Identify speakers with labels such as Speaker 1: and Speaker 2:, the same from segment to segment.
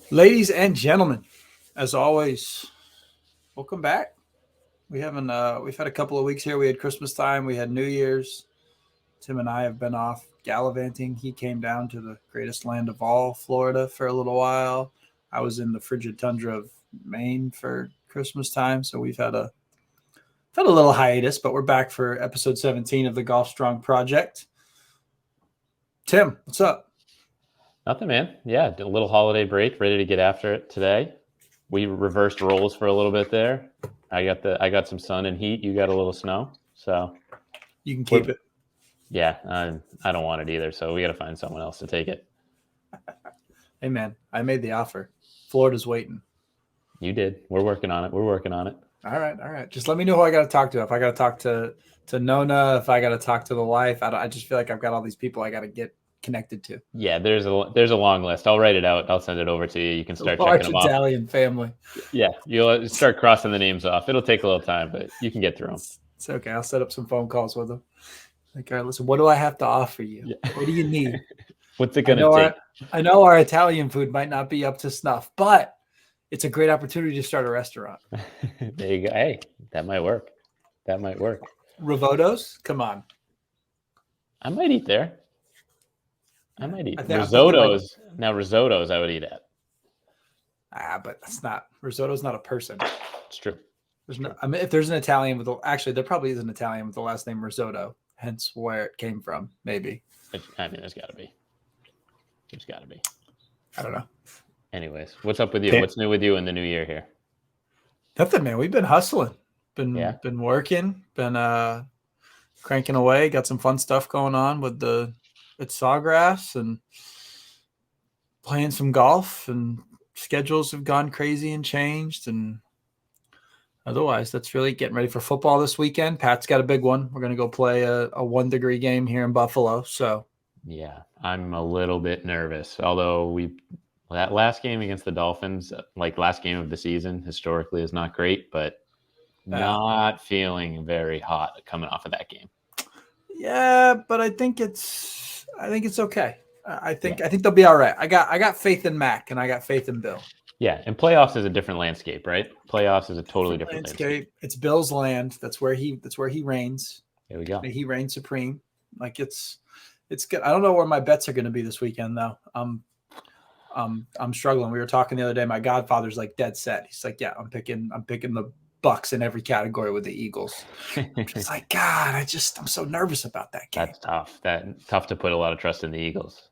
Speaker 1: Ladies and gentlemen, as always, welcome back. We've had a couple of weeks here. We had Christmas time, we had New Year's. Tim and I have been off gallivanting. He came down to the greatest land of all, Florida, for a little while. I was in the frigid tundra of Maine for Christmas time, so we've had a little hiatus, but we're back for episode 17 of the Golf Strong Project. Tim, what's up?
Speaker 2: Nothing, man. Yeah, a little holiday break, ready to get after it today. We reversed roles for a little bit there. I got some sun and heat. You got a little snow. So
Speaker 1: You can keep
Speaker 2: we're
Speaker 1: it.
Speaker 2: yeah. I don't want it either. So we got to find someone else to take it.
Speaker 1: Hey, man, I made the offer. Florida's waiting.
Speaker 2: You did. We're working on it. We're working on it.
Speaker 1: All right, all right. Just let me know who I got to talk to. If I got to talk to Nona, if I got to talk to the wife, I just feel like I've got all these people I got to get connected to.
Speaker 2: Yeah, there's a long list. I'll write it out. I'll send it over to you. You can
Speaker 1: The
Speaker 2: start checking
Speaker 1: large
Speaker 2: them off.
Speaker 1: Italian family.
Speaker 2: Yeah, you'll start crossing the names off. It'll take a little time, but you can get through them.
Speaker 1: It's okay. I'll set up some phone calls with them. Like, all right, listen, what do I have to offer you?
Speaker 2: Yeah.
Speaker 1: What do you need?
Speaker 2: What's it
Speaker 1: I
Speaker 2: gonna
Speaker 1: know
Speaker 2: take?
Speaker 1: I know our Italian food might not be up to snuff, but it's a great opportunity to start a restaurant.
Speaker 2: There you go. Hey, that might work. That might work.
Speaker 1: Rivottos, come on.
Speaker 2: I might eat there. I might eat
Speaker 1: I'm thinking like
Speaker 2: risottos. I would eat at.
Speaker 1: but that's not risotto's not a person.
Speaker 2: It's true.
Speaker 1: There's no. I mean, if there's an Italian with actually, there probably is an Italian with the last name Risotto. Hence where it came from. Maybe
Speaker 2: I mean, there's got to be. There's got to be.
Speaker 1: I don't know.
Speaker 2: Anyways, what's up with you?
Speaker 1: Damn.
Speaker 2: What's new with you in the new year here?
Speaker 1: Nothing, man. We've been hustling. Been working. Been cranking away. Got some fun stuff going on with the at Sawgrass and playing some golf. And schedules have gone crazy and changed. And otherwise, that's really getting ready for football this weekend. Pat's got a big one. We're going to go play a 1-degree game here in Buffalo. So,
Speaker 2: Yeah, I'm a little bit nervous. Although that last game against the Dolphins, like last game of the season, historically is not great, but not feeling very hot coming off of that game.
Speaker 1: Yeah, but I think it's okay. I think they'll be all right. I got faith in Mac and I got faith in Bill.
Speaker 2: Yeah, and playoffs is a different landscape, right? Playoffs is a totally different landscape.
Speaker 1: It's Bill's land. That's where he reigns.
Speaker 2: There we go.
Speaker 1: He reigns supreme. Like it's good. I don't know where my bets are going to be this weekend though. I'm struggling. We were talking the other day. My godfather's like dead set. He's like, yeah, I'm picking the Bucks in every category with the Eagles. I'm just like, God, I'm so nervous about that game.
Speaker 2: That's tough. Tough to put a lot of trust in the Eagles.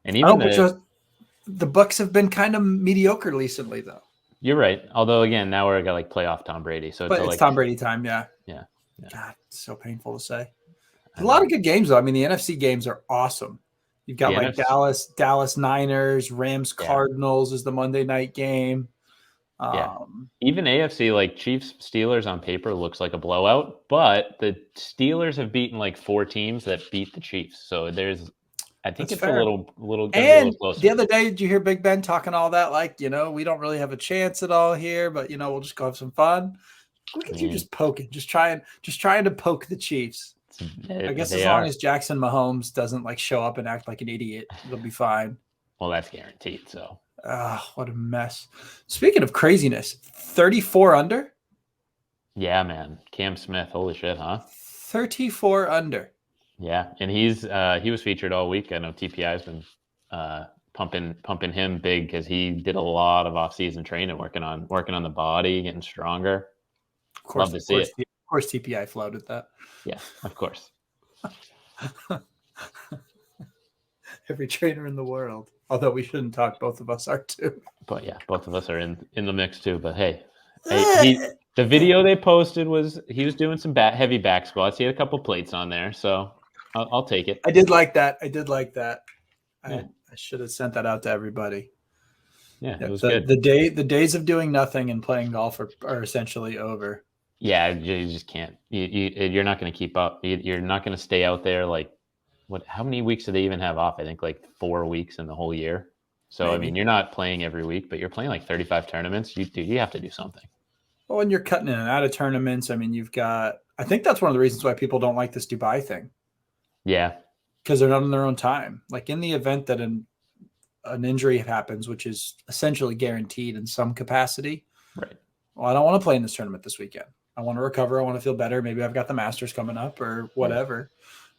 Speaker 2: And
Speaker 1: even the Bucks have been kind of mediocre recently, though.
Speaker 2: You're right. Although again, now we're got like playoff Tom Brady, so
Speaker 1: it's Tom Brady time. Yeah. God, it's so painful to say. A lot of good games, though. I mean, the NFC games are awesome. You've got like NFC. Dallas Niners, Rams Cardinals is the Monday night game.
Speaker 2: Even AFC, like Chiefs Steelers on paper looks like a blowout, but the Steelers have beaten like 4 teams that beat the Chiefs. So I think it's fair. a little closer.
Speaker 1: The other day, did you hear Big Ben talking all that? Like, we don't really have a chance at all here, but we'll just go have some fun. Look at you just poking, just trying to poke the Chiefs. I guess as long as Jackson Mahomes doesn't like show up and act like an idiot, it'll be fine.
Speaker 2: Well, that's guaranteed. So.
Speaker 1: What a mess. Speaking of craziness, 34 under?
Speaker 2: Yeah, man. Cam Smith, holy shit, huh?
Speaker 1: 34 under.
Speaker 2: Yeah, and he was featured all week. I know TPI's been pumping him big because he did a lot of off-season training, working on the body, getting stronger.
Speaker 1: Of course, love to see it. Of course, TPI floated that.
Speaker 2: Yeah, of course.
Speaker 1: Every trainer in the world. Although we shouldn't talk, both of us are too.
Speaker 2: But yeah, both of us are in the mix too. But hey, the video they posted was he was doing some heavy back squats. He had a couple plates on there, so I'll take it.
Speaker 1: I did like that. Yeah. I should have sent that out to everybody.
Speaker 2: Yeah, it was good.
Speaker 1: The days of doing nothing and playing golf are essentially over.
Speaker 2: Yeah, you just can't. You're not going to keep up. You're not going to stay out there like. How many weeks do they even have off? I think like 4 weeks in the whole year. So, maybe. I mean, you're not playing every week, but you're playing like 35 tournaments. You have to do something.
Speaker 1: Well, and you're cutting in and out of tournaments. I mean, I think that's one of the reasons why people don't like this Dubai thing.
Speaker 2: Yeah.
Speaker 1: Because they're not on their own time. Like in the event that an injury happens, which is essentially guaranteed in some capacity.
Speaker 2: Right.
Speaker 1: Well, I don't want to play in this tournament this weekend. I want to recover. I want to feel better. Maybe I've got the Masters coming up or whatever.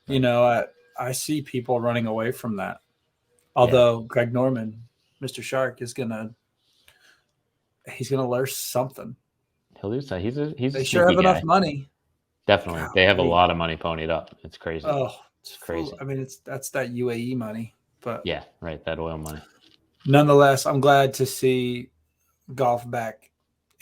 Speaker 2: Right.
Speaker 1: You know, I see people running away from that. Although Greg Norman, Mr. Shark, he's gonna learn something.
Speaker 2: He'll do so. He's
Speaker 1: They
Speaker 2: a
Speaker 1: sure have
Speaker 2: sneaky guy.
Speaker 1: enough money.
Speaker 2: Definitely. They have a lot of money ponied up. It's crazy.
Speaker 1: Oh,
Speaker 2: it's crazy.
Speaker 1: I mean, that's that UAE money. But
Speaker 2: yeah, right. That oil money.
Speaker 1: Nonetheless, I'm glad to see golf back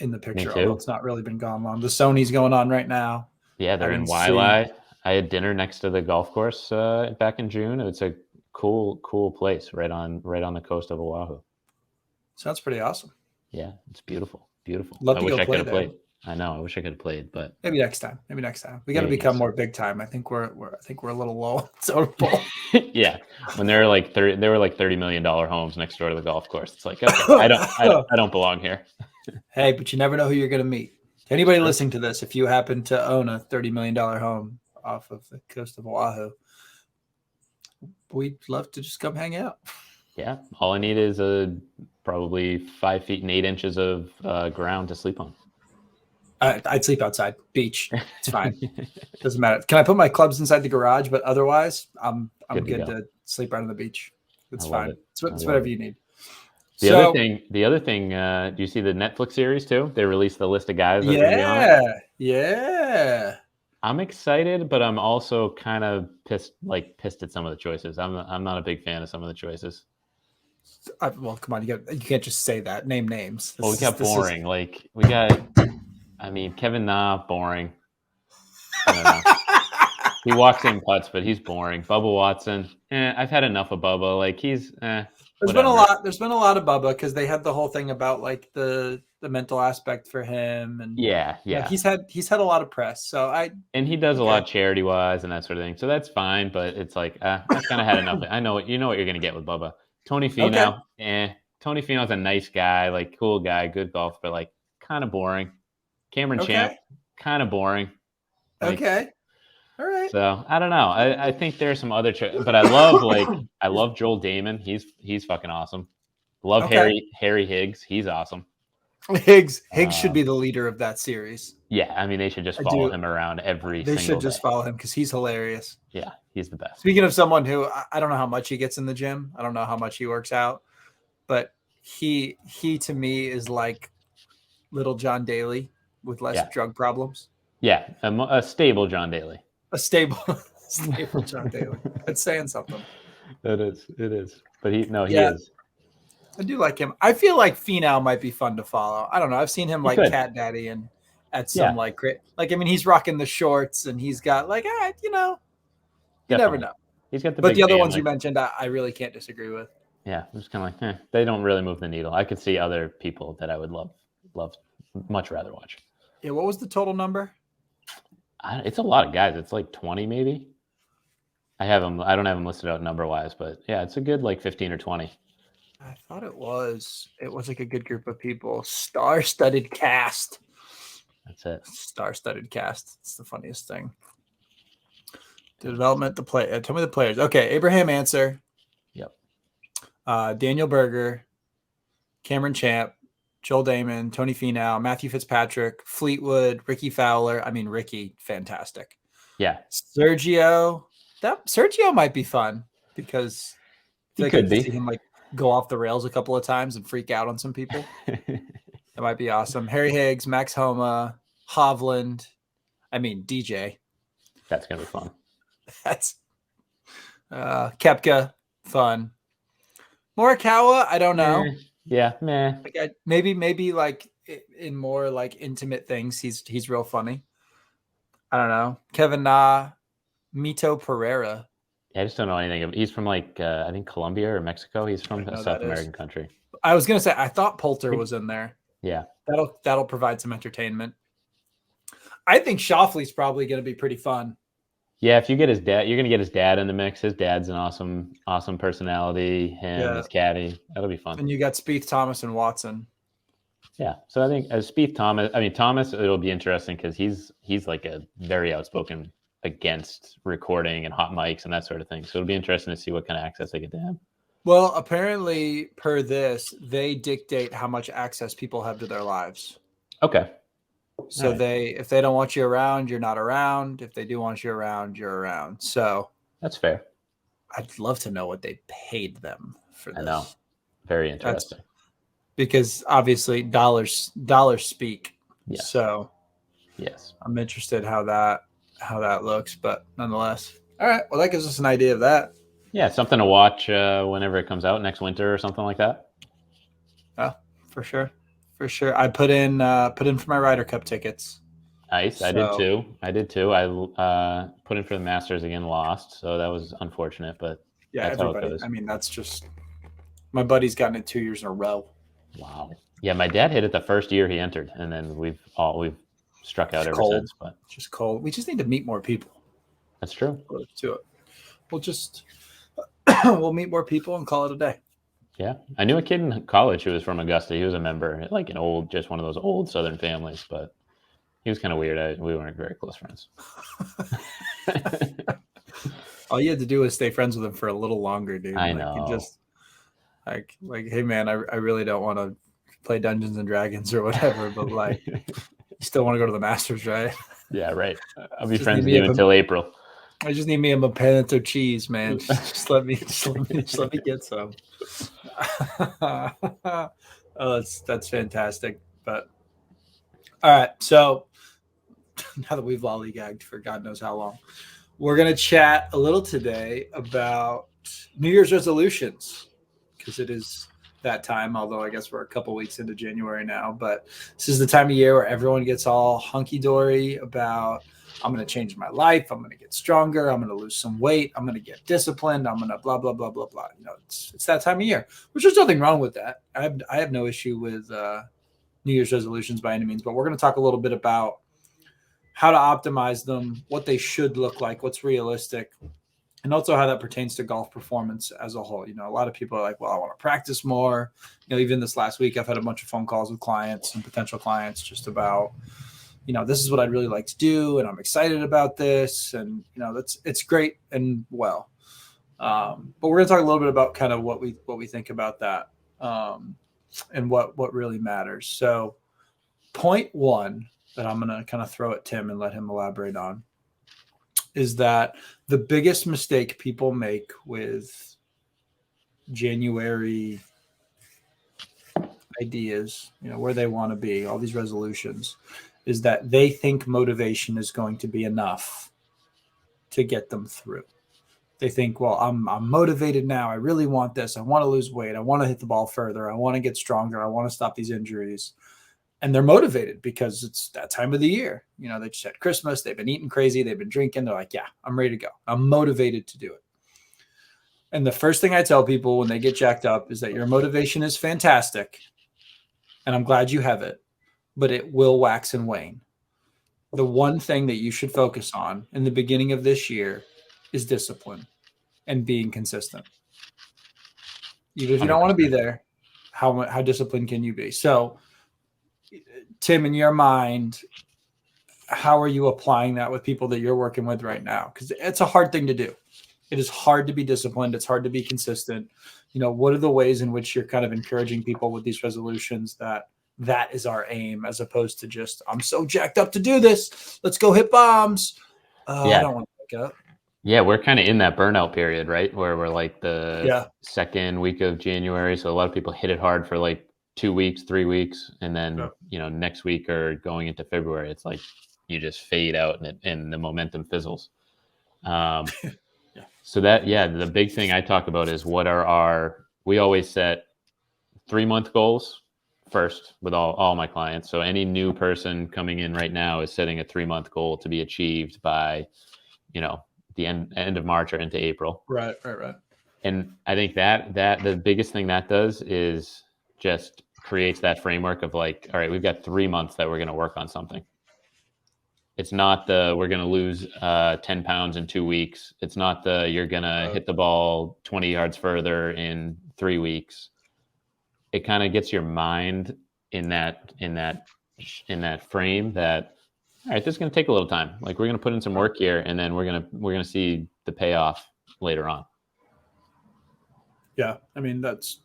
Speaker 1: in the picture.
Speaker 2: Me too.
Speaker 1: Although it's not really been gone long. The Sony's going on right now.
Speaker 2: Yeah, they're in Wailea. I had dinner next to the golf course back in June. It's a cool place right on the coast of Oahu.
Speaker 1: Sounds pretty awesome.
Speaker 2: Yeah, it's beautiful.
Speaker 1: Love
Speaker 2: I
Speaker 1: to
Speaker 2: wish
Speaker 1: go
Speaker 2: I could
Speaker 1: play
Speaker 2: have
Speaker 1: there.
Speaker 2: played. I know. I wish I could have played, but
Speaker 1: maybe next time. We got to become more big time. I think we're a little low on total poll.
Speaker 2: Yeah, when there were like $30 million homes next door to the golf course. It's like, okay, I don't belong here.
Speaker 1: Hey, but you never know who you're going to meet. Anybody listening to this, if you happen to own a $30 million home off of the coast of Oahu, we'd love to just come hang out.
Speaker 2: Yeah, all I need is probably 5 feet and 8 inches of ground to sleep on.
Speaker 1: I'd sleep outside, beach. It's fine. Doesn't matter. Can I put my clubs inside the garage? But otherwise, I'm good to sleep right on the beach. It's fine. It's whatever you need.
Speaker 2: The other thing. Do you see the Netflix series too? They released the list of guys. That are gonna be on it.
Speaker 1: Yeah.
Speaker 2: I'm excited, but I'm also kind of pissed at some of the choices. I'm not a big fan of some of the choices.
Speaker 1: Well, come on, you can't just say that. Name names.
Speaker 2: We got boring. We got. I mean, Kevin Na, boring. I don't know. He walks in putts, but he's boring. Bubba Watson, I've had enough of Bubba. Like he's.
Speaker 1: There's been a lot of Bubba because they had the whole thing about like the mental aspect for him, and
Speaker 2: yeah.
Speaker 1: He's had a lot of press. So
Speaker 2: he does a lot charity wise and that sort of thing. So that's fine, but it's like I've kind of had enough. I know what you're gonna get with Bubba. Tony Finau, Tony Finau's a nice guy, like cool guy, good golf, but like kind of boring. Cameron Champ, kind of boring. Like,
Speaker 1: okay. All right.
Speaker 2: So I don't know. I think there's some other, but I love Joel Damon. He's fucking awesome. Love Harry Higgs. He's awesome.
Speaker 1: Higgs should be the leader of that series.
Speaker 2: Yeah, I mean they should just follow him around every.
Speaker 1: They should
Speaker 2: just
Speaker 1: follow him because he's hilarious.
Speaker 2: Yeah, he's the best.
Speaker 1: Speaking of someone who I don't know how much he gets in the gym. I don't know how much he works out, but he to me is like little John Daly with less drug problems.
Speaker 2: Yeah, a stable John Daly.
Speaker 1: A stable John Daly. It's saying something.
Speaker 2: It is. But he is.
Speaker 1: I do like him. I feel like Finau might be fun to follow. I don't know. I've seen him like Cat Daddy and at some like I mean, he's rocking the shorts and he's got like, you never know.
Speaker 2: He's got
Speaker 1: the other ones you mentioned, I really can't disagree with.
Speaker 2: Yeah, I'm just kind of like, they don't really move the needle. I could see other people that I would love, much rather watch.
Speaker 1: Yeah, what was the total number?
Speaker 2: It's a lot of guys. It's like 20 maybe. I don't have them listed out number wise, but yeah, it's a good like 15 or 20.
Speaker 1: I thought it was like a good group of people. Star-studded cast.
Speaker 2: That's it.
Speaker 1: Star-studded cast. It's the funniest thing. The development, the play. Tell me the players. Okay, Abraham Answer.
Speaker 2: Yep.
Speaker 1: Daniel Berger, Cameron Champ, Joel Damon, Tony Finau, Matthew Fitzpatrick, Fleetwood, Ricky Fowler. I mean, Ricky, fantastic.
Speaker 2: Yeah.
Speaker 1: Sergio. Sergio might be fun because
Speaker 2: he could be.
Speaker 1: See him like go off the rails a couple of times and freak out on some people. That might be awesome. Harry Higgs, Max Homa, Hovland. I mean, DJ.
Speaker 2: That's gonna be fun.
Speaker 1: That's Koepka, fun. Morikawa, I don't know.
Speaker 2: Yeah, meh.
Speaker 1: Like maybe like in more like intimate things, he's real funny. I don't know. Kevin Na, Mito Pereira.
Speaker 2: Yeah, I just don't know anything. He's from like I think Colombia or Mexico. He's from a South American country.
Speaker 1: I was gonna say I thought Poulter was in there.
Speaker 2: Yeah,
Speaker 1: that'll provide some entertainment. I think Schauffele's probably gonna be pretty fun.
Speaker 2: Yeah, if you get his dad, you're gonna get his dad in the mix. His dad's an awesome personality. His caddy, that'll be fun.
Speaker 1: And you got Spieth, Thomas, and Watson.
Speaker 2: Yeah, so I think as Spieth, Thomas, it'll be interesting because he's like a very outspoken against recording and hot mics and that sort of thing. So it'll be interesting to see what kind of access they get to him.
Speaker 1: Well, apparently, per this, they dictate how much access people have to their lives.
Speaker 2: Okay.
Speaker 1: So
Speaker 2: Right.
Speaker 1: if they don't want you around, you're not around. If they do want you around, you're around. So
Speaker 2: That's fair.
Speaker 1: I'd love to know what they paid them for
Speaker 2: I know.
Speaker 1: this.
Speaker 2: Very
Speaker 1: That's
Speaker 2: interesting.
Speaker 1: because obviously dollars speak.
Speaker 2: Yes.
Speaker 1: So
Speaker 2: Yes.
Speaker 1: I'm interested how that looks, but nonetheless. All right. Well, that gives us an idea of that.
Speaker 2: Yeah, something to watch whenever it comes out next winter or something like that.
Speaker 1: Yeah, for sure. For sure. I put in for my Ryder Cup tickets.
Speaker 2: Nice. I did
Speaker 1: So
Speaker 2: too. I did too. I put in for the Masters again, lost, so that was unfortunate, but
Speaker 1: yeah,
Speaker 2: that's how it
Speaker 1: everybody.
Speaker 2: goes.
Speaker 1: I mean, that's just my buddy's gotten it 2 years in a row.
Speaker 2: Wow. Yeah, my dad hit it the first year he entered, and then we've struck out
Speaker 1: Just
Speaker 2: ever
Speaker 1: cold.
Speaker 2: since. But
Speaker 1: Just cold. We just need to meet more people.
Speaker 2: that's true.
Speaker 1: To it. We'll just we'll meet more people and call it a day.
Speaker 2: Yeah, I knew a kid in college who was from Augusta. He was a member, like just one of those old Southern families, but he was kind of weird. We weren't very close friends.
Speaker 1: All you had to do was stay friends with him for a little longer, dude.
Speaker 2: I
Speaker 1: Like you
Speaker 2: know.
Speaker 1: just hey man, I really don't want to play Dungeons and Dragons or whatever, but like you still want to go to the Masters, right?
Speaker 2: Yeah, right. I'll be
Speaker 1: Just need
Speaker 2: friends with
Speaker 1: me
Speaker 2: you until April.
Speaker 1: I just need me a pimento cheese, man. Just let me get some. Oh, that's fantastic. But all right, so now that we've lollygagged for God knows how long, we're gonna chat a little today about New Year's resolutions because it is that time. Although I guess we're a couple weeks into January now, but this is the time of year where everyone gets all hunky dory about I'm going to change my life. I'm going to get stronger. I'm going to lose some weight. I'm going to get disciplined. I'm going to blah blah blah blah blah. You know, it's that time of year, which there's nothing wrong with that. I have no issue with New Year's resolutions by any means, but we're going to talk a little bit about how to optimize them, what they should look like, what's realistic, and also how that pertains to golf performance as a whole. You know, a lot of people are like, well, I want to practice more. You know, even this last week, I've had a bunch of phone calls with clients and potential clients just about, you know, this is what I'd really like to do, and I'm excited about this, and you know, it's great and well. But we're going to talk a little bit about kind of what we think about that, and what really matters. So, point one that I'm going to kind of throw at Tim and let him elaborate on is that the biggest mistake people make with January ideas, you know, where they want to be, all these resolutions, is that they think motivation is going to be enough to get them through. They think, well, I'm motivated now. I really want this. I want to lose weight. I want to hit the ball further. I want to get stronger. I want to stop these injuries. And they're motivated because it's that time of the year. You know, they just had Christmas. They've been eating crazy. They've been drinking. They're like, yeah, I'm ready to go. I'm motivated to do it. And the first thing I tell people when they get jacked up is that your motivation is fantastic. And I'm glad you have it, but it will wax and wane. The one thing that you should focus on in the beginning of this year is discipline and being consistent. Even if you don't want to be
Speaker 2: 100%.
Speaker 1: there, how disciplined can you be? So, Tim, in your mind, how are you applying that with people that you're working with right now? Because it's a hard thing to do. It is hard to be disciplined. It's hard to be consistent. You know, what are the ways in which you're kind of encouraging people with these resolutions that is our aim, as opposed to just, I'm so jacked up to do this. Let's go hit bombs. I
Speaker 2: Yeah.
Speaker 1: don't want to wake up.
Speaker 2: Yeah, we're kind of in that burnout period, right? Where we're like the
Speaker 1: Yeah.
Speaker 2: second week of January. So a lot of people hit it hard for like 2 weeks, 3 weeks. And then, next week or going into February, it's like you just fade out and the momentum fizzles. So the big thing I talk about is we always set 3-month goals first with all my clients. So any new person coming in right now is setting a 3-month goal to be achieved by, the end of March or into April.
Speaker 1: Right.
Speaker 2: And I think that the biggest thing that does is just creates that framework of like, all right, we've got 3 months that we're going to work on something. It's not we're going to lose 10 pounds in 2 weeks. It's not you're going to hit the ball 20 yards further in 3 weeks. It kind of gets your mind in that frame that, all right, this is going to take a little time. Like, we're going to put in some work here, and then we're going to see the payoff later on.
Speaker 1: Yeah. I mean, that's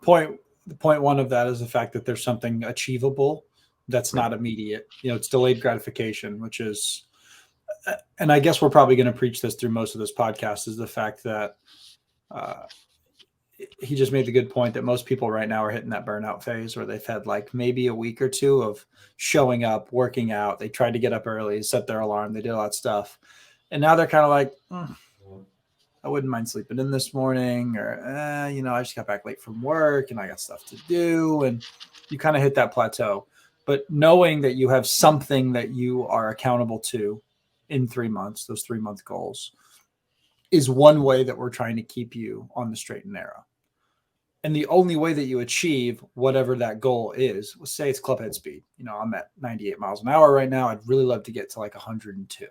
Speaker 1: the point one of that is the fact that there's something achievable that's
Speaker 2: Right.
Speaker 1: not immediate. It's delayed gratification, which is, and I guess we're probably going to preach this through most of this podcast, is the fact that uh, he just made the good point that most people right now are hitting that burnout phase where they've had like maybe a week or two of showing up, working out. They tried to get up early, set their alarm, they did all that stuff. And now they're kind of like, I wouldn't mind sleeping in this morning, or, I just got back late from work and I got stuff to do. And you kind of hit that plateau. But knowing that you have something that you are accountable to in 3 months, those 3 month goals, is one way that we're trying to keep you on the straight and narrow. And the only way that you achieve whatever that goal is, let's say it's club head speed. I'm at 98 miles an hour right now. I'd really love to get to like 102.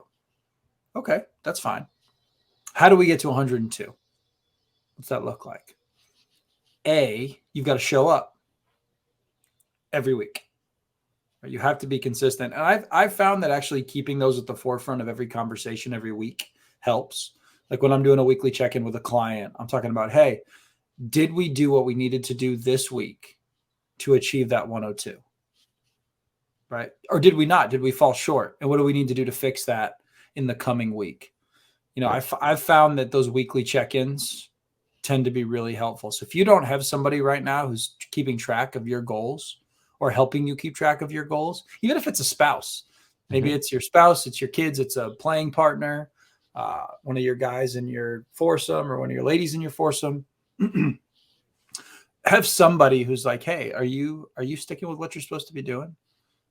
Speaker 1: Okay, that's fine. How do we get to 102? What's that look like? You've got to show up every week. You have to be consistent. And I've found that actually keeping those at the forefront of every conversation every week helps. Like when I'm doing a weekly check-in with a client, I'm talking about, hey, did we do what we needed to do this week to achieve that 102? Right? Or did we not? Did we fall short? And what do we need to do to fix that in the coming week?
Speaker 2: Right.
Speaker 1: I've found that those weekly check-ins tend to be really helpful. So if you don't have somebody right now who's keeping track of your goals or helping you keep track of your goals, even if it's a spouse, maybe it's your spouse, it's your kids, it's a playing partner, one of your guys in your foursome or one of your ladies in your foursome, have somebody who's like, hey, are you sticking with what you're supposed to be doing?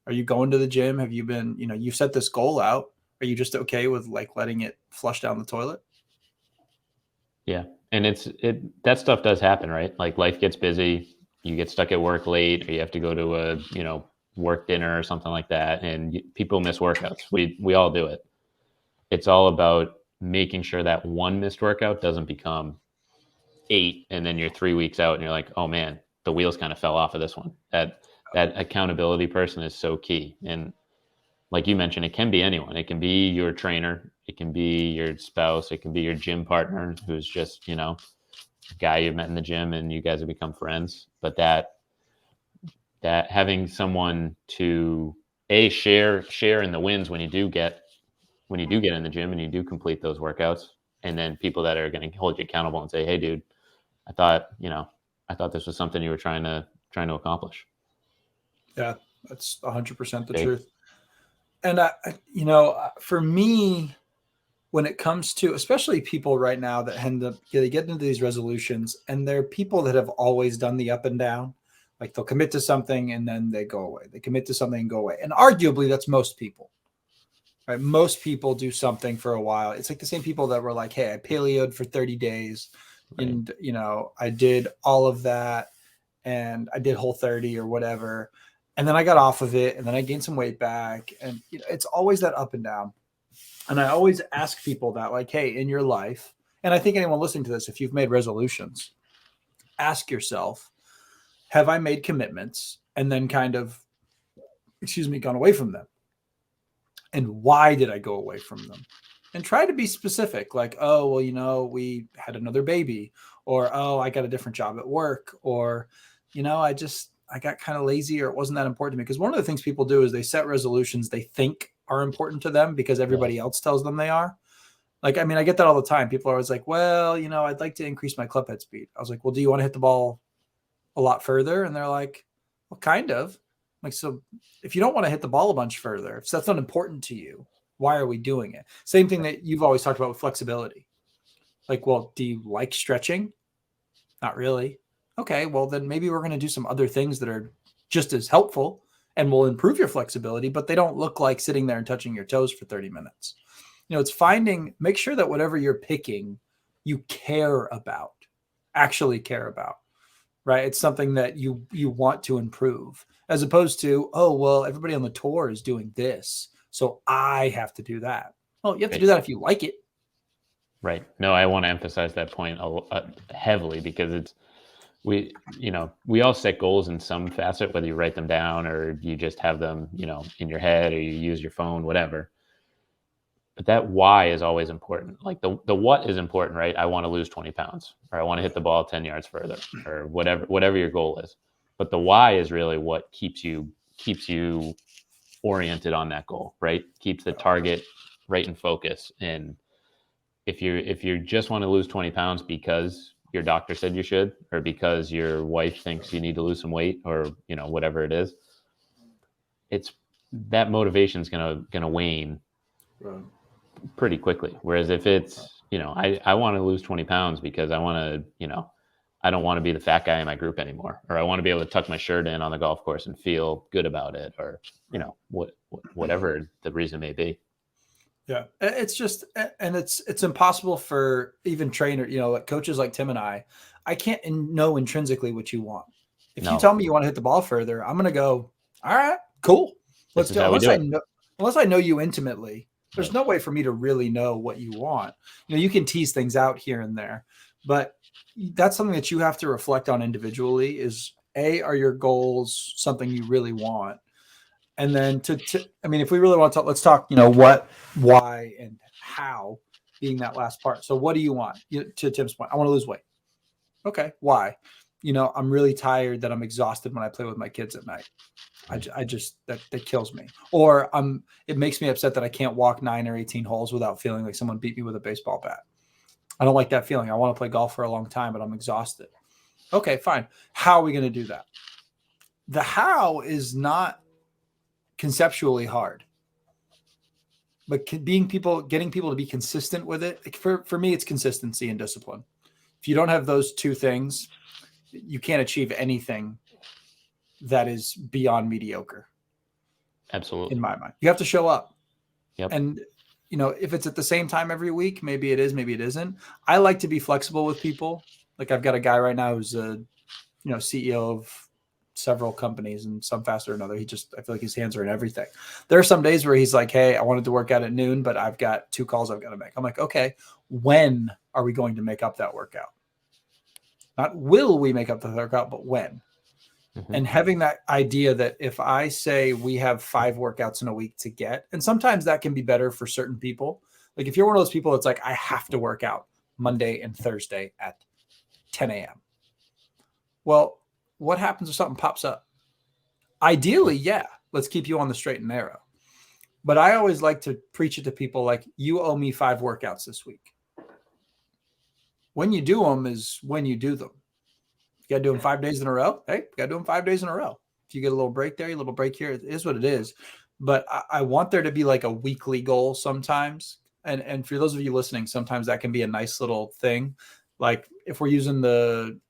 Speaker 1: Are you going to the gym? Have you been, you set this goal out. Are you just okay with like letting it flush down the toilet?
Speaker 2: Yeah. And that stuff does happen, right? Like life gets busy, you get stuck at work late, or you have to go to a, work dinner or something like that. And people miss workouts. We all do it. It's all about making sure that one missed workout doesn't become 8, and then you're 3 weeks out and you're like, oh man, the wheels kind of fell off of this one. That accountability person is so key. And like you mentioned, it can be anyone. It can be your trainer, it can be your spouse, it can be your gym partner who's just, a guy you met in the gym and you guys have become friends. But that having someone to share in the wins when you do get in the gym and you do complete those workouts, and then people that are going to hold you accountable and say, hey dude, I thought this was something you were trying to accomplish.
Speaker 1: Yeah, that's 100% the
Speaker 2: Big.
Speaker 1: truth. And for me, when it comes to especially people right now that they get into these resolutions, and they're people that have always done the up and down, like they'll commit to something and then they go away. They commit to something and go away. And arguably that's most people, right? Most people do something for a while. It's like the same people that were like, hey, I paleoed for 30 days
Speaker 2: Right.
Speaker 1: and, I did all of that and I did Whole30 or whatever. And then I got off of it and then I gained some weight back. And it's always that up and down. And I always ask people that, like, hey, in your life, and I think anyone listening to this, if you've made resolutions, ask yourself, have I made commitments and then kind of, gone away from them? And why did I go away from them? And try to be specific, like, oh, well, we had another baby, or, oh, I got a different job at work, or, I got kind of lazy, or it wasn't that important to me. Because one of the things people do is they set resolutions they think are important to them because everybody else tells them they are. Like, I mean, I get that all the time. People are always like, well, I'd like to increase my club head speed. I was like, well, do you want to hit the ball a lot further? And they're like, well, kind of. Like, so if you don't want to hit the ball a bunch further, if that's not important to you, why are we doing it? Same thing that you've always talked about with flexibility. Like, well, do you like stretching? Not really. Okay, well, then maybe we're going to do some other things that are just as helpful and will improve your flexibility, but they don't look like sitting there and touching your toes for 30 minutes. It's make sure that whatever you're picking, you care about, actually care about, right? It's something that you want to improve, as opposed to, oh, well, everybody on the tour is doing this, so I have to do that. Well, you have to do that if you like it.
Speaker 2: Right. No, I want to emphasize that point heavily, because we all set goals in some facet, whether you write them down or you just have them, in your head, or you use your phone, whatever. But that why is always important. Like the what is important, right? I want to lose 20 pounds, or I want to hit the ball 10 yards further, or whatever your goal is. But the why is really what keeps you oriented on that goal, right? Keeps the target right in focus. And if you just want to lose 20 pounds because your doctor said you should, or because your wife thinks you need to lose some weight, or whatever it is, it's that motivation is gonna wane pretty quickly. Whereas if it's, I want to lose 20 pounds because I want to, I don't want to be the fat guy in my group anymore, or I want to be able to tuck my shirt in on the golf course and feel good about it, or, whatever the reason may be.
Speaker 1: Yeah. It's just, and it's impossible for even trainer, like coaches like Tim and I can't know intrinsically what you want. If you tell me you want to hit the ball further, I'm going to go, all right, cool. Let's do it. Unless I know you intimately, there's no way for me to really know what you want. You can tease things out here and there, but that's something that you have to reflect on individually is are your goals something you really want? And then if we really want to talk, let's talk, what, why, and how being that last part. So what do you want? To Tim's point, I want to lose weight. Okay. Why? I'm really tired that I'm exhausted when I play with my kids at night. I just, that kills me. Or it makes me upset that I can't walk 9 or 18 holes without feeling like someone beat me with a baseball bat. I don't like that feeling. I want to play golf for a long time, but I'm exhausted. Okay, fine. How are we going to do that? The how is not conceptually hard, but getting people to be consistent with it. For me, it's consistency and discipline. If you don't have those two things, you can't achieve anything that is beyond mediocre.
Speaker 2: Absolutely.
Speaker 1: In my mind, you have to show up.
Speaker 2: Yep.
Speaker 1: And if it's at the same time every week, maybe it is, maybe it isn't. I like to be flexible with people. Like I've got a guy right now who's a CEO of several companies, and some faster than another. I feel like his hands are in everything. There are some days where he's like, hey, I wanted to work out at noon, but I've got 2 calls I've got to make. I'm like, okay, when are we going to make up that workout? Not will we make up the workout, but when. Mm-hmm. And having that idea that if I say we have 5 workouts in a week to get, and sometimes that can be better for certain people. Like if you're one of those people that's like, I have to work out Monday and Thursday at 10 a.m. Well, what happens if something pops up? Ideally, yeah, let's keep you on the straight and narrow. But I always like to preach it to people like, you owe me 5 workouts this week. When you do them is when you do them. You got to do them 5 days in a row. Hey, you got to do them 5 days in a row. If you get a little break there, a little break here, it is what it is. But I want there to be like a weekly goal sometimes. And for those of you listening, sometimes that can be a nice little thing. Like if we're using the,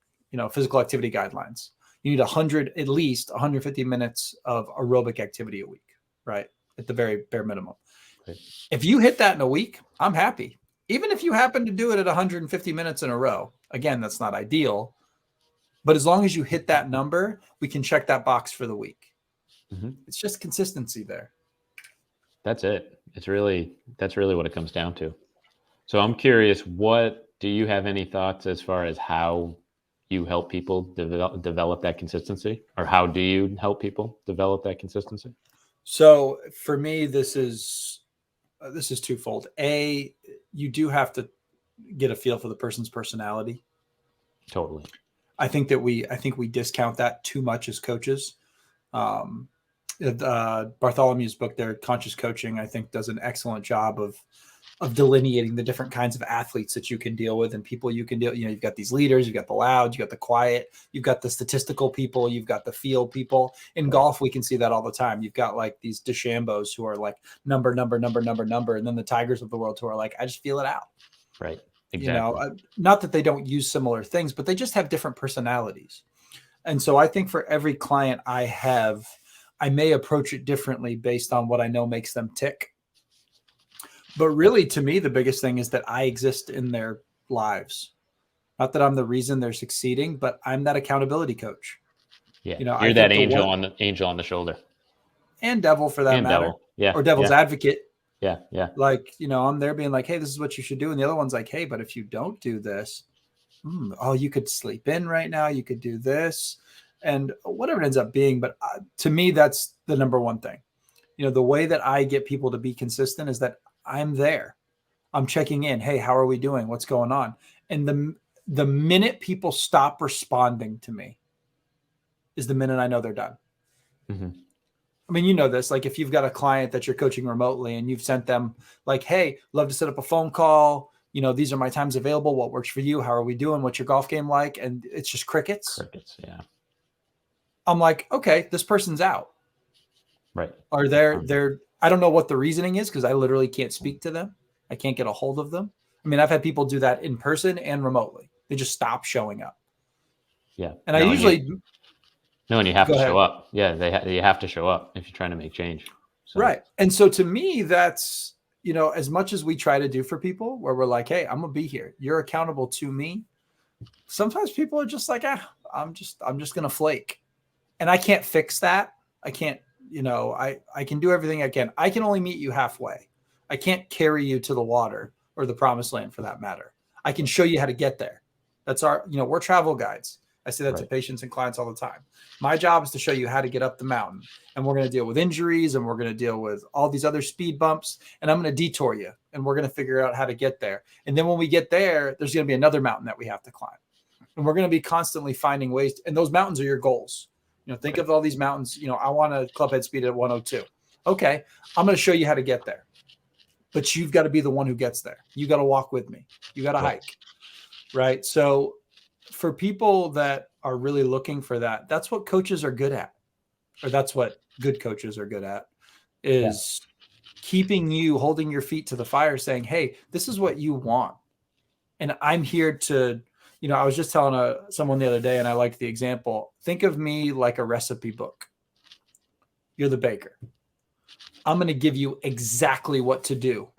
Speaker 1: physical activity guidelines, you need at least 150 minutes of aerobic activity a week, right? At the very bare minimum. Right. If you hit that in a week, I'm happy. Even if you happen to do it at 150 minutes in a row, again, that's not ideal. But as long as you hit that number, we can check that box for the week. Mm-hmm. It's just consistency there.
Speaker 2: That's it. That's really what it comes down to. So I'm curious, do you have any thoughts as far as how you help people develop that consistency, or how do you help people develop that consistency?
Speaker 1: So for me, this is twofold. You do have to get a feel for the person's personality.
Speaker 2: Totally.
Speaker 1: I think we discount that too much as coaches. Bartholomew's book there, Conscious Coaching, I think does an excellent job of delineating the different kinds of athletes that you can deal with and people you can deal. You've got these leaders, you've got the loud, you've got the quiet, you've got the statistical people, you've got the feel people. In golf, we can see that all the time. You've got like these DeChambeaus who are like number, and then the Tigers of the world who are like, I just feel it out.
Speaker 2: Right. Exactly.
Speaker 1: Not that they don't use similar things, but they just have different personalities. And so I think for every client I have, I may approach it differently based on what I know makes them tick. But really, to me, the biggest thing is that I exist in their lives. Not that I'm the reason they're succeeding, but I'm that accountability coach.
Speaker 2: Yeah, you're that angel on the shoulder,
Speaker 1: and devil for that matter.
Speaker 2: Devil. Yeah,
Speaker 1: or devil's advocate.
Speaker 2: Yeah.
Speaker 1: Like I'm there being like, hey, this is what you should do, and the other one's like, hey, but if you don't do this, you could sleep in right now. You could do this, and whatever it ends up being. But to me, that's the number one thing. The way that I get people to be consistent is that I'm there. I'm checking in. Hey, how are we doing? What's going on? And the minute people stop responding to me is the minute I know they're done.
Speaker 2: Mm-hmm.
Speaker 1: I mean, you know this, like if you've got a client that you're coaching remotely and you've sent them like, hey, love to set up a phone call. You know, these are my times available. What works for you? How are we doing? What's your golf game like? And it's just crickets.
Speaker 2: Crickets, yeah.
Speaker 1: I'm like, okay, this person's out.
Speaker 2: Right.
Speaker 1: Or they're I don't know what the reasoning is because I literally can't speak to them. I can't get a hold of them. I mean, I've had people do that in person and remotely. They just stop showing up.
Speaker 2: Yeah.
Speaker 1: And I usually
Speaker 2: No, and you have
Speaker 1: go
Speaker 2: to
Speaker 1: ahead.
Speaker 2: show up. Yeah, you have to show up if you're trying to make change. So.
Speaker 1: Right. And so to me, that's, you know, as much as we try to do for people where we're like, hey, I'm gonna be here. You're accountable to me. Sometimes people are just like, I'm just gonna flake. And I can't fix that. I can't, you know, I can do everything I can. I can only meet you halfway. I can't carry you to the water or the promised land for that matter. I can show you how to get there. That's our, you know, we're travel guides. I say that to patients and clients all the time. My job is to show you how to get up the mountain. And we're going to deal with injuries and we're going to deal with all these other speed bumps. And I'm going to detour you and we're going to figure out how to get there. And then when we get there, there's going to be another mountain that we have to climb. And we're going to be constantly finding ways. And those mountains are your goals. You know, think of all these mountains. You know, I want a club head speed at 102. Okay, I'm going to show you how to get there. But you've got to be the one who gets there. You got to walk with me. You got to hike. Right. So for people that are really looking for that, that's what coaches are good at, or that's what good coaches are good at, is keeping you, holding your feet to the fire, saying, hey, this is what you want. And I'm here to, you know, I was just telling someone the other day, and I liked the example. Think of me like a recipe book. You're the baker. I'm going to give you exactly what to do.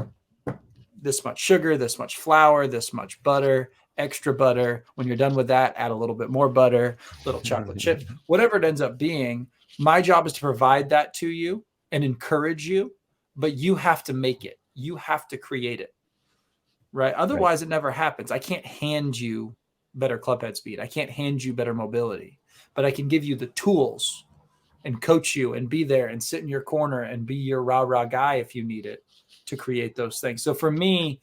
Speaker 1: This much sugar, this much flour, this much butter, extra butter. When you're done with that, add a little bit more butter, little chocolate chips, whatever it ends up being. My job is to provide that to you and encourage you, but you have to make it. You have to create it, right? Otherwise, it never happens. I can't hand you better club head speed. I can't hand you better mobility, but I can give you the tools and coach you and be there and sit in your corner and be your rah-rah guy if you need it to create those things. So for me,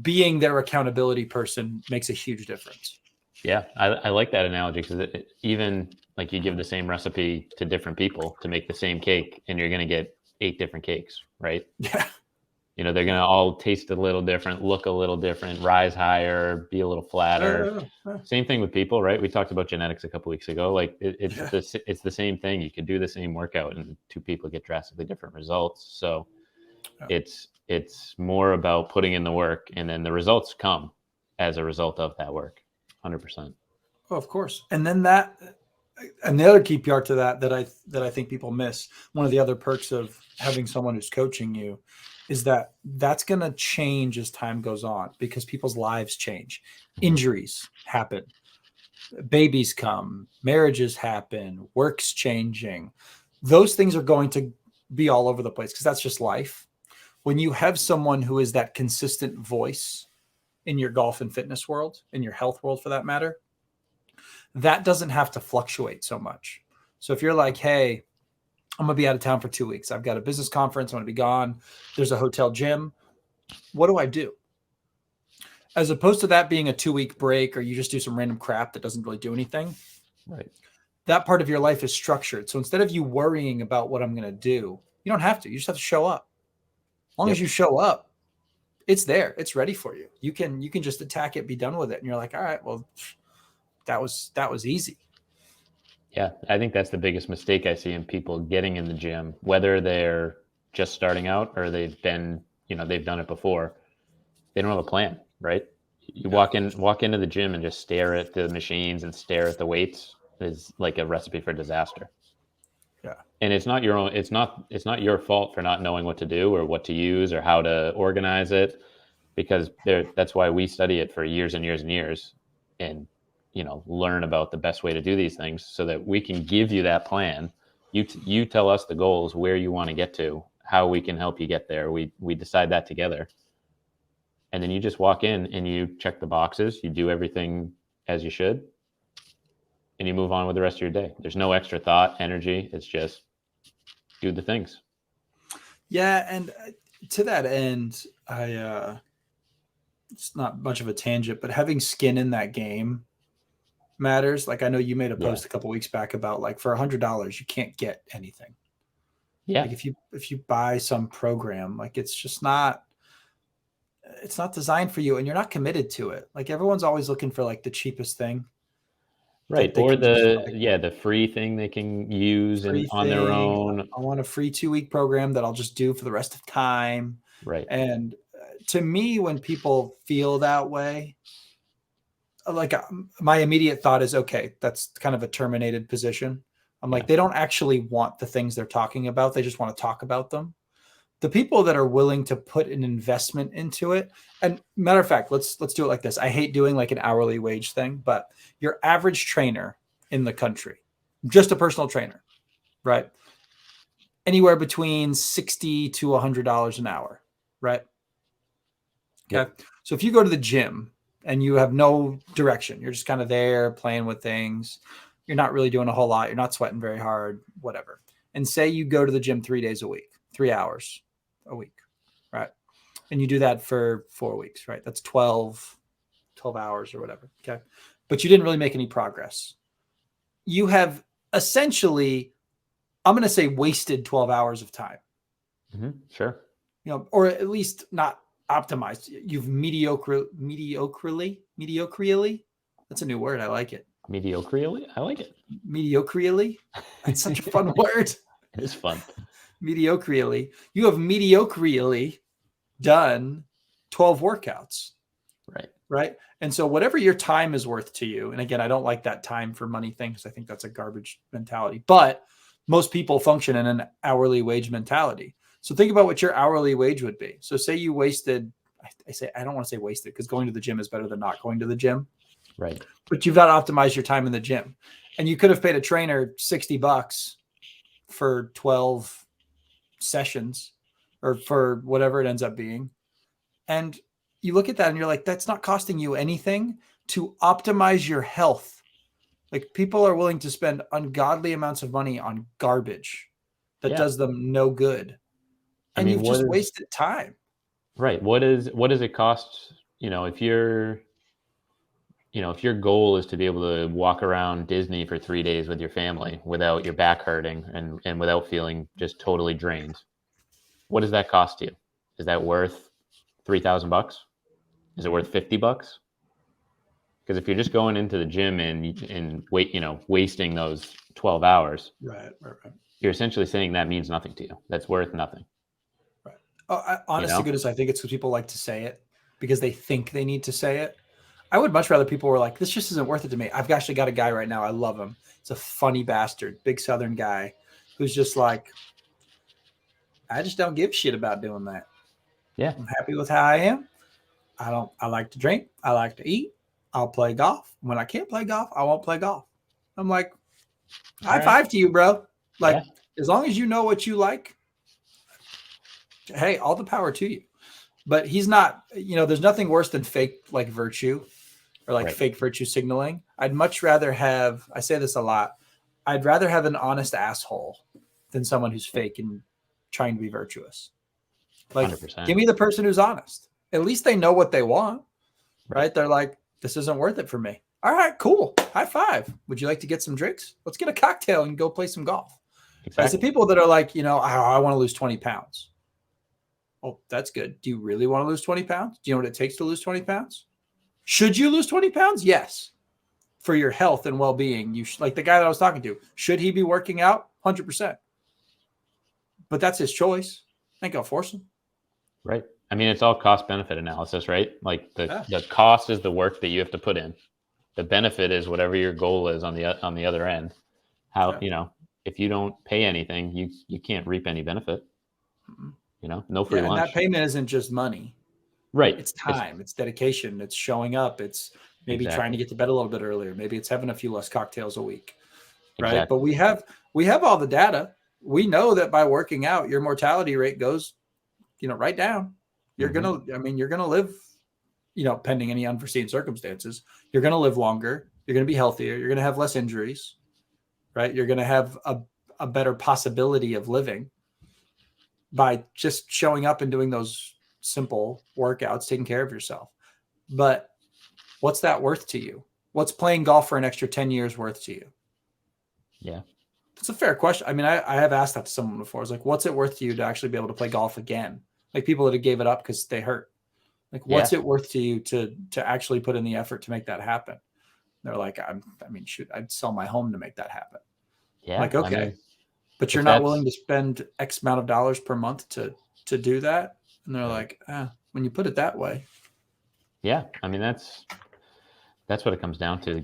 Speaker 1: being their accountability person makes a huge difference.
Speaker 2: Yeah, I like that analogy because even like you give the same recipe to different people to make the same cake and you're going to get 8 different cakes, right?
Speaker 1: Yeah.
Speaker 2: You know, they're going to all taste a little different, look a little different, rise higher, be a little flatter. Same thing with people, right? We talked about genetics a couple weeks ago. Like it's the same thing. You could do the same workout and 2 people get drastically different results. So it's more about putting in the work and then the results come as a result of that work. 100%.
Speaker 1: Oh, of course. And then the other key part to that I think people miss, one of the other perks of having someone who's coaching you is that's going to change as time goes on because people's lives change. Injuries happen, babies come, marriages happen, work's changing. Those things are going to be all over the place because that's just life. When you have someone who is that consistent voice in your golf and fitness world, in your health world for that matter, that doesn't have to fluctuate so much. So if you're like, hey, I'm going to be out of town for 2 weeks. I've got a business conference. I'm going to be gone. There's a hotel gym. What do I do? As opposed to that being a 2-week break or you just do some random crap that doesn't really do anything.
Speaker 2: Right.
Speaker 1: That part of your life is structured. So instead of you worrying about what I'm going to do, you don't have to. You just have to show up. As long as you show up, it's there. It's ready for you. You can just attack it, be done with it. And you're like, all right, well, that was easy.
Speaker 2: Yeah, I think that's the biggest mistake I see in people getting in the gym, whether they're just starting out or they've been, they've done it before. They don't have a plan, right? You walk into the gym and just stare at the machines and stare at the weights is like a recipe for disaster.
Speaker 1: Yeah.
Speaker 2: And it's not your fault for not knowing what to do or what to use or how to organize it, because that's why we study it for years and years and years and learn about the best way to do these things so that we can give you that plan. You tell us the goals, where you want to get to, how we can help you get there. We decide that together. And then you just walk in and you check the boxes, you do everything as you should, and you move on with the rest of your day. There's no extra thought, energy. It's just do the things.
Speaker 1: Yeah. And to that end, it's not much of a tangent, but having skin in that game matters. Like I know you made a
Speaker 2: Yeah.
Speaker 1: post a couple weeks back about like for $100 you can't get anything.
Speaker 2: Yeah.
Speaker 1: Like if you buy some program, like it's not designed for you and you're not committed to it. Like everyone's always looking for like the cheapest thing
Speaker 2: Right.
Speaker 1: that they
Speaker 2: Or
Speaker 1: can just like
Speaker 2: the free thing they can use and
Speaker 1: free
Speaker 2: on their
Speaker 1: thing.
Speaker 2: own.
Speaker 1: I want a free 2 week program that I'll just do for the rest of time.
Speaker 2: Right.
Speaker 1: And to me, when people feel that way, like my immediate thought is, okay, that's kind of a terminated position. I'm
Speaker 2: Yeah.
Speaker 1: like, they don't actually want the things they're talking about. They just want to talk about them. The people that are willing to put an investment into it, and matter of fact, let's do it like this. I hate doing like an hourly wage thing, but your average trainer in the country, just a personal trainer, right? Anywhere between $60 to $100 an hour, right? Okay.
Speaker 2: Yep.
Speaker 1: So if you go to the gym and you have no direction, you're just kind of there playing with things, you're not really doing a whole lot, you're not sweating very hard, whatever. And say you go to the gym 3 days a week, 3 hours a week, right? And you do that for 4 weeks, right? That's 12 hours or whatever. Okay. But you didn't really make any progress. You have essentially, I'm going to say, wasted 12 hours of time.
Speaker 2: Sure.
Speaker 1: Or at least not optimized. You've mediocrely. That's a new word. I like it.
Speaker 2: Mediocrely? I like it.
Speaker 1: Mediocrely. That's such a fun word.
Speaker 2: It is fun.
Speaker 1: Mediocrely. You have mediocrely done 12 workouts.
Speaker 2: Right.
Speaker 1: Right. And so whatever your time is worth to you, and again, I don't like that time for money thing because I think that's a garbage mentality, but most people function in an hourly wage mentality. So think about what your hourly wage would be. So say you wasted, I don't want to say wasted because going to the gym is better than not going to the gym.
Speaker 2: Right.
Speaker 1: But you've got to optimize your time in the gym. And you could have paid a trainer $60 for 12 sessions or for whatever it ends up being. And you look at that and you're like, that's not costing you anything to optimize your health. Like people are willing to spend ungodly amounts of money on garbage that does them no good. And you've just wasted time.
Speaker 2: Right. What does it cost? If your goal is to be able to walk around Disney for 3 days with your family without your back hurting and without feeling just totally drained, what does that cost you? Is that worth $3,000? Is it worth $50? Because if you're just going into the gym and wasting those 12 hours,
Speaker 1: right.
Speaker 2: You're essentially saying that means nothing to you. That's worth nothing.
Speaker 1: Right. Honest to goodness, I think it's because people like to say it because they think they need to say it. I would much rather people were like, this just isn't worth it to me. I've actually got a guy right now. I love him. It's a funny bastard, big Southern guy who's just like, I just don't give a shit about doing that.
Speaker 2: Yeah.
Speaker 1: I'm happy with how I am. I like to drink. I like to eat. I'll play golf. When I can't play golf, I won't play golf. I'm like, high five to you, bro. Like, as long as you know what you like, hey, all the power to you. But he's not, there's nothing worse than fake like virtue or like fake virtue signaling. I'd much rather have, I say this a lot, I'd rather have an honest asshole than someone who's fake and trying to be virtuous. Like,
Speaker 2: 100%.
Speaker 1: Give me the person who's honest. At least they know what they want, right? They're like, this isn't worth it for me. All right, cool. High five. Would you like to get some drinks? Let's get a cocktail and go play some golf. Exactly. As the people that are like, I want to lose 20 pounds. Oh, that's good. Do you really want to lose 20 pounds? Do you know what it takes to lose 20 pounds? Should you lose 20 pounds? Yes. For your health and well-being. Like the guy that I was talking to, should he be working out? 100%. But that's his choice. I think I'll force him.
Speaker 2: Right. I mean, it's all cost-benefit analysis, right? Like the cost is the work that you have to put in. The benefit is whatever your goal is on the other end. How, if you don't pay anything, you can't reap any benefit. No free lunch.
Speaker 1: And that payment isn't just money.
Speaker 2: Right.
Speaker 1: It's time, it's dedication, it's showing up, it's maybe trying to get to bed a little bit earlier. Maybe it's having a few less cocktails a week. Right. Exactly. But we have all the data. We know that by working out, your mortality rate goes, right down. You're going to live, pending any unforeseen circumstances, you're going to live longer. You're going to be healthier. You're going to have less injuries, right? You're going to have a better possibility of living. by just showing up and doing those simple workouts, taking care of yourself. But what's that worth to you? What's playing golf for an extra 10 years worth to you?
Speaker 2: Yeah.
Speaker 1: It's a fair question. I mean, I have asked that to someone before. It's like, what's it worth to you to actually be able to play golf again? Like people that have gave it up because they hurt. Like, what's it worth to you to actually put in the effort to make that happen? They're like, shoot, I'd sell my home to make that happen.
Speaker 2: Yeah.
Speaker 1: Like, okay,
Speaker 2: I mean,
Speaker 1: but you're not willing to spend X amount of dollars per month to do that. And they're like, when you put it that way.
Speaker 2: Yeah. I mean, that's what it comes down to.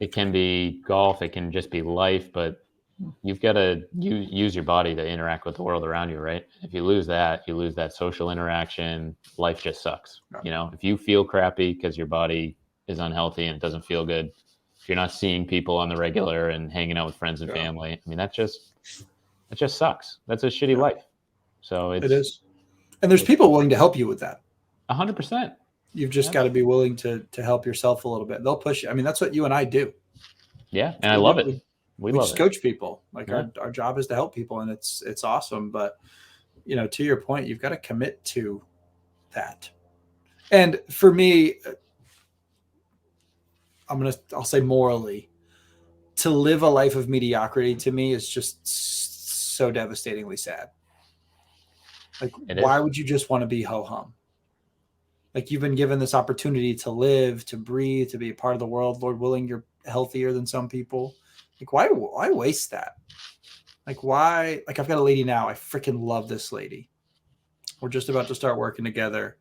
Speaker 2: It can be golf. It can just be life, but you've got to use your body to interact with the world around you, right? If you lose that social interaction. Life just sucks.
Speaker 1: Yeah.
Speaker 2: If you feel crappy because your body is unhealthy and it doesn't feel good, if you're not seeing people on the regular and hanging out with friends and family, I mean, that just sucks. That's a shitty life. So
Speaker 1: it is. And there's people willing to help you with that.
Speaker 2: 100%.
Speaker 1: You've just got to be willing to help yourself a little bit. They'll push you. I mean, that's what you and I do.
Speaker 2: Yeah. And I love it.
Speaker 1: We just coach people. Like our job is to help people, and it's awesome. But to your point, you've got to commit to that. And for me, I'll say morally, to live a life of mediocrity to me is just so devastatingly sad. Like, why would you just want to be ho-hum? Like, you've been given this opportunity to live, to breathe, to be a part of the world. Lord willing, you're healthier than some people. Like, why waste that? Like, why? Like, I've got a lady now. I freaking love this lady. We're just about to start working together.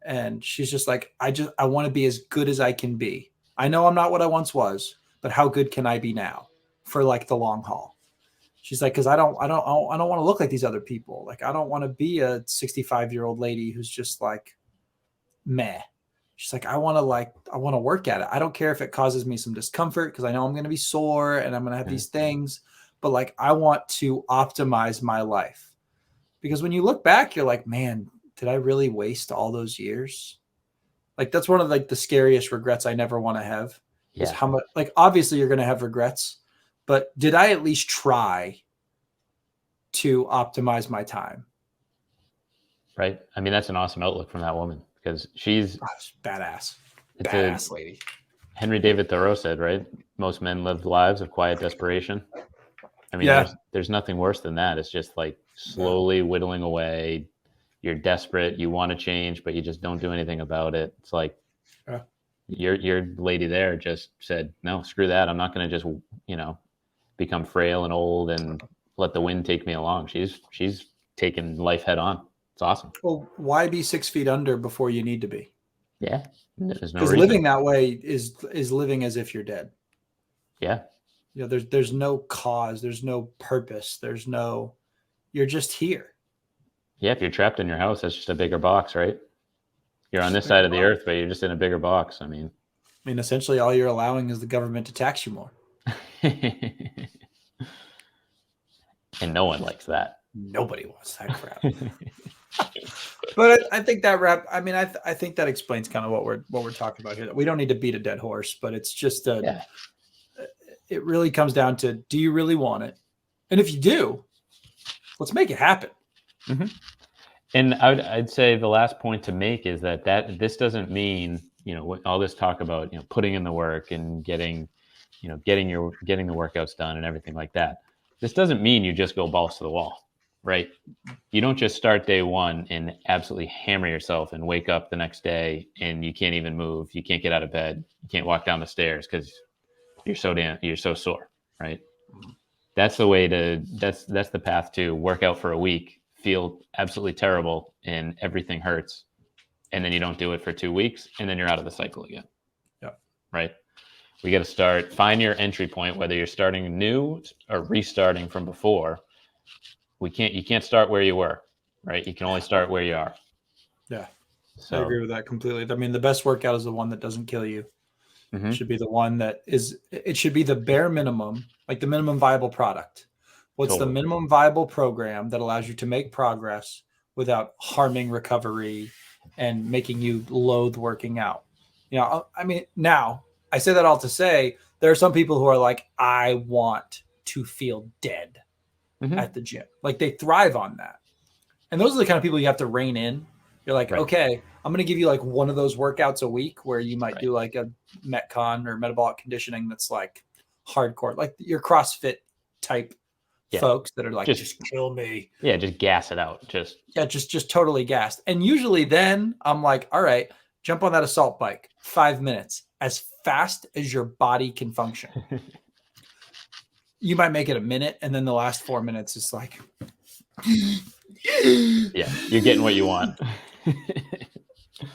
Speaker 1: And she's just like, I want to be as good as I can be. I know I'm not what I once was, but how good can I be now for like the long haul? She's like, because I don't want to look like these other people. Like, I don't want to be a 65-year-old lady who's just like, meh. She's like, I want to work at it. I don't care if it causes me some discomfort because I know I'm going to be sore and I'm going to have these things, but like, I want to optimize my life. Because when you look back, you're like, man, did I really waste all those years? Like, that's one of like the scariest regrets I never want to have. Is how much, like, obviously you're going to have regrets, but did I at least try to optimize my time?
Speaker 2: Right. I mean, that's an awesome outlook from that woman. Because she's
Speaker 1: badass lady.
Speaker 2: Henry David Thoreau said, right? Most men live lives of quiet desperation. I mean, there's nothing worse than that. It's just like slowly whittling away. You're desperate. You want to change, but you just don't do anything about it. It's like your lady there just said, no, screw that. I'm not going to just, become frail and old and let the wind take me along. She's taken life head on. It's awesome.
Speaker 1: Well, why be 6 feet under before you need to be?
Speaker 2: Yeah. There's no
Speaker 1: because
Speaker 2: reason.
Speaker 1: living that way is living as if you're dead.
Speaker 2: Yeah.
Speaker 1: There's no cause. There's no purpose. You're just here.
Speaker 2: Yeah. If you're trapped in your house, that's just a bigger box, right? You're on this side of the earth, but you're just in a bigger box. I mean,
Speaker 1: essentially all you're allowing is the government to tax you more.
Speaker 2: And no one likes that.
Speaker 1: Nobody wants that crap. But I think that I think that explains kind of what we're talking about here. We don't need to beat a dead horse, but it's just it really comes down to, do you really want it? And if you do, let's make it happen.
Speaker 2: Mm-hmm. And I'd say the last point to make is that this doesn't mean, all this talk about, putting in the work and getting the workouts done and everything like that. This doesn't mean you just go balls to the wall, right? You don't just start day one and absolutely hammer yourself and wake up the next day and you can't even move. You can't get out of bed. You can't walk down the stairs because you're so sore, right? That's the way that's the path to work out for a week, feel absolutely terrible and everything hurts. And then you don't do it for 2 weeks and then you're out of the cycle again.
Speaker 1: Yeah.
Speaker 2: Right. We got to find your entry point, whether you're starting new or restarting from before. You can't start where you were, right? You can only start where you are.
Speaker 1: Yeah.
Speaker 2: So
Speaker 1: I agree with that completely. I mean, the best workout is the one that doesn't kill you. Mm-hmm. It should be the one it should be the bare minimum, like the minimum viable product. What's the minimum viable program that allows you to make progress without harming recovery and making you loathe working out? Now I say that all to say there are some people who are like, I want to feel dead at the gym. Like, they thrive on that. And those are the kind of people you have to rein in. You're like,
Speaker 2: Right.
Speaker 1: okay, I'm going to give you like one of those workouts a week where you might
Speaker 2: Right.
Speaker 1: do like a Metcon or metabolic conditioning that's like hardcore, like your CrossFit type folks that are like, just kill me.
Speaker 2: Yeah, just gas it out.
Speaker 1: Just totally gassed. And usually then I'm like, all right, jump on that assault bike, 5 minutes, as fast as your body can function. You might make it a minute, and then the last 4 minutes is like,
Speaker 2: yeah, you're getting what you want.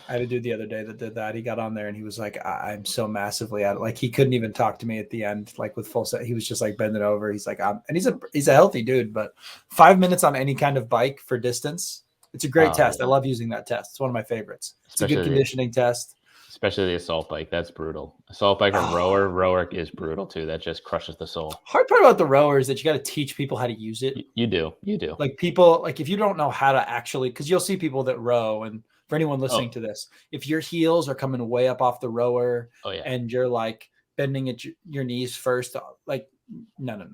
Speaker 1: I had a dude the other day that did that. He got on there and he was like, I'm so massively out. Like he couldn't even talk to me at the end, like with full set. He was just like bending over. He's like, and he's a healthy dude, but 5 minutes on any kind of bike for distance. It's a great test.
Speaker 2: Yeah.
Speaker 1: I love using that test. It's one of my favorites. It's a good conditioning test.
Speaker 2: Especially the assault bike. That's brutal. Assault bike or rower. Rower is brutal too. That just crushes the soul.
Speaker 1: Hard part about the rower is that you got to teach people how to use it.
Speaker 2: You do.
Speaker 1: Like people, like if you don't know how to actually, because you'll see people that row, and for anyone listening to this, if your heels are coming way up off the rower and you're like bending at your knees first, like no.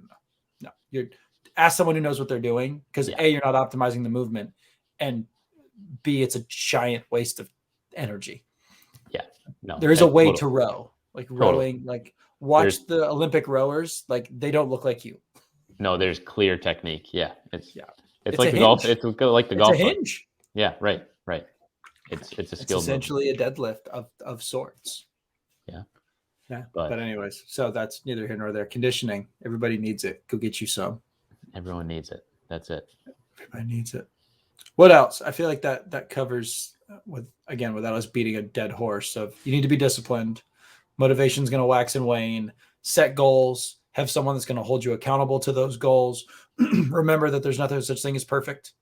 Speaker 1: You're ask someone who knows what they're doing, because A, you're not optimizing the movement, and B, it's a giant waste of energy.
Speaker 2: Yeah, no,
Speaker 1: there is a way to row, like rowing, like watch the Olympic rowers, like they don't look like you.
Speaker 2: No, there's clear technique. Yeah, it's like
Speaker 1: the
Speaker 2: golf. It's like the golf.
Speaker 1: It's a hinge.
Speaker 2: Yeah, right. It's a skill.
Speaker 1: It's essentially a deadlift of sorts. Yeah. But anyways, so that's neither here nor there. Conditioning, everybody needs it. Go get you some.
Speaker 2: Everyone needs it. That's it.
Speaker 1: Everybody needs it. What else? I feel like that covers, without us beating a dead horse, of you need to be disciplined. Motivation's going to wax and wane. Set goals. Have someone that's going to hold you accountable to those goals. Remember that there's nothing such thing as perfect.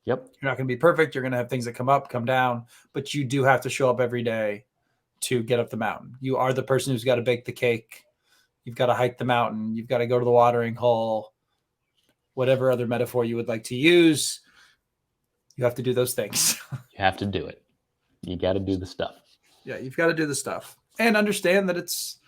Speaker 2: Yep.
Speaker 1: You're not going to be perfect. You're going to have things that come up, come down, but you do have to show up every day to get up the mountain. You are the person who's got to bake the cake. You've got to hike the mountain. You've got to go to the watering hole. Whatever other metaphor you would like to use, you have to do those things.
Speaker 2: You have to do it. You got to do the stuff.
Speaker 1: Yeah, you've got to do the stuff. And understand that it's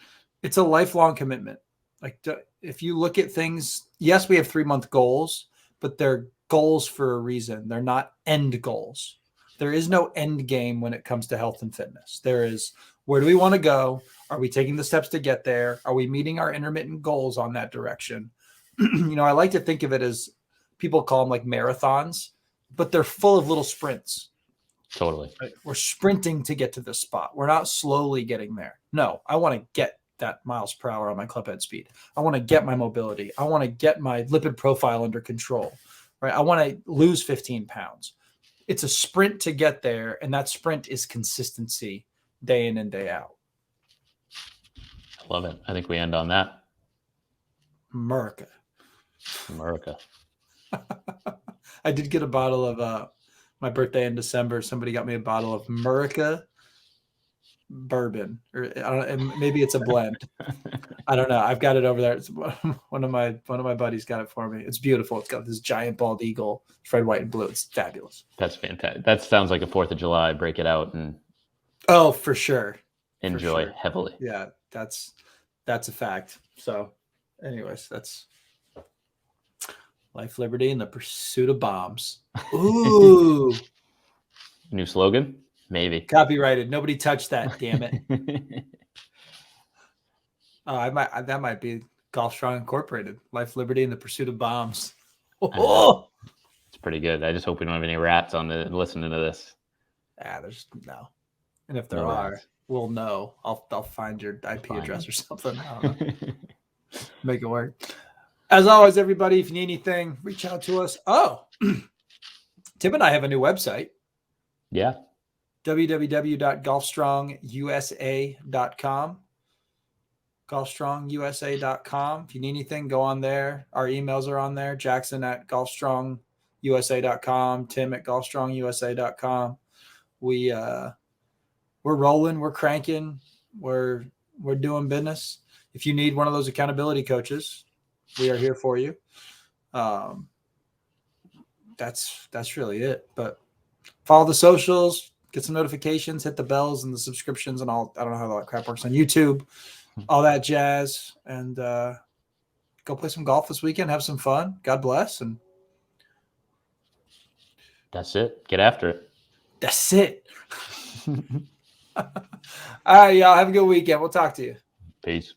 Speaker 1: a lifelong commitment. Like if you look at things, yes, we have 3-month goals, but they're goals for a reason. They're not end goals. There is no end game when it comes to health and fitness. There is, where do we want to go? Are we taking the steps to get there? Are we meeting our intermittent goals on that direction? I like to think of it as, people call them like marathons, but they're full of little sprints.
Speaker 2: Totally.
Speaker 1: Right? We're sprinting to get to this spot. We're not slowly getting there. No, I want to get that miles per hour on my club head speed. I want to get my mobility. I want to get my lipid profile under control, right? I want to lose 15 pounds. It's a sprint to get there. And that sprint is consistency day in and day out.
Speaker 2: I love it. I think we end on that.
Speaker 1: America. I did get a bottle of my birthday in December. Somebody got me a bottle of America bourbon, or I don't know, maybe it's a blend. I don't know. I've got it over there. It's one of my buddies got it for me. It's beautiful. It's got this giant bald eagle. It's red, white, and blue. It's fabulous.
Speaker 2: That's fantastic. That sounds like a 4th of July. Break it out and
Speaker 1: for sure.
Speaker 2: Enjoy heavily.
Speaker 1: Yeah, that's a fact. So, anyways, that's life, liberty, and the pursuit of bombs. Ooh.
Speaker 2: New slogan? Maybe.
Speaker 1: Copyrighted. Nobody touched that, damn it. That might be Golf Strong Incorporated. Life, liberty, and the pursuit of bombs. Oh,
Speaker 2: it's pretty good. I just hope we don't have any rats listening to this.
Speaker 1: There's no. And if there are, we'll know. I'll find your IP address or something. I don't know. Make it work. As always, everybody, if you need anything, reach out to us. Oh, Tim and I have a new website.
Speaker 2: Yeah.
Speaker 1: www.golfstrongusa.com. golfstrongusa.com. If you need anything, go on there. Our emails are on there. Jackson at golfstrongusa.com. Tim at golfstrongusa.com. We're rolling. We're cranking. We're doing business. If you need one of those accountability coaches, we are here for you. That's really it. But follow the socials, get some notifications, hit the bells and the subscriptions and all. I don't know how all that crap works on YouTube, all that jazz. And go play some golf this weekend. Have some fun. God bless. And
Speaker 2: That's it. Get after it.
Speaker 1: That's it. All right, y'all. Have a good weekend. We'll talk to you.
Speaker 2: Peace.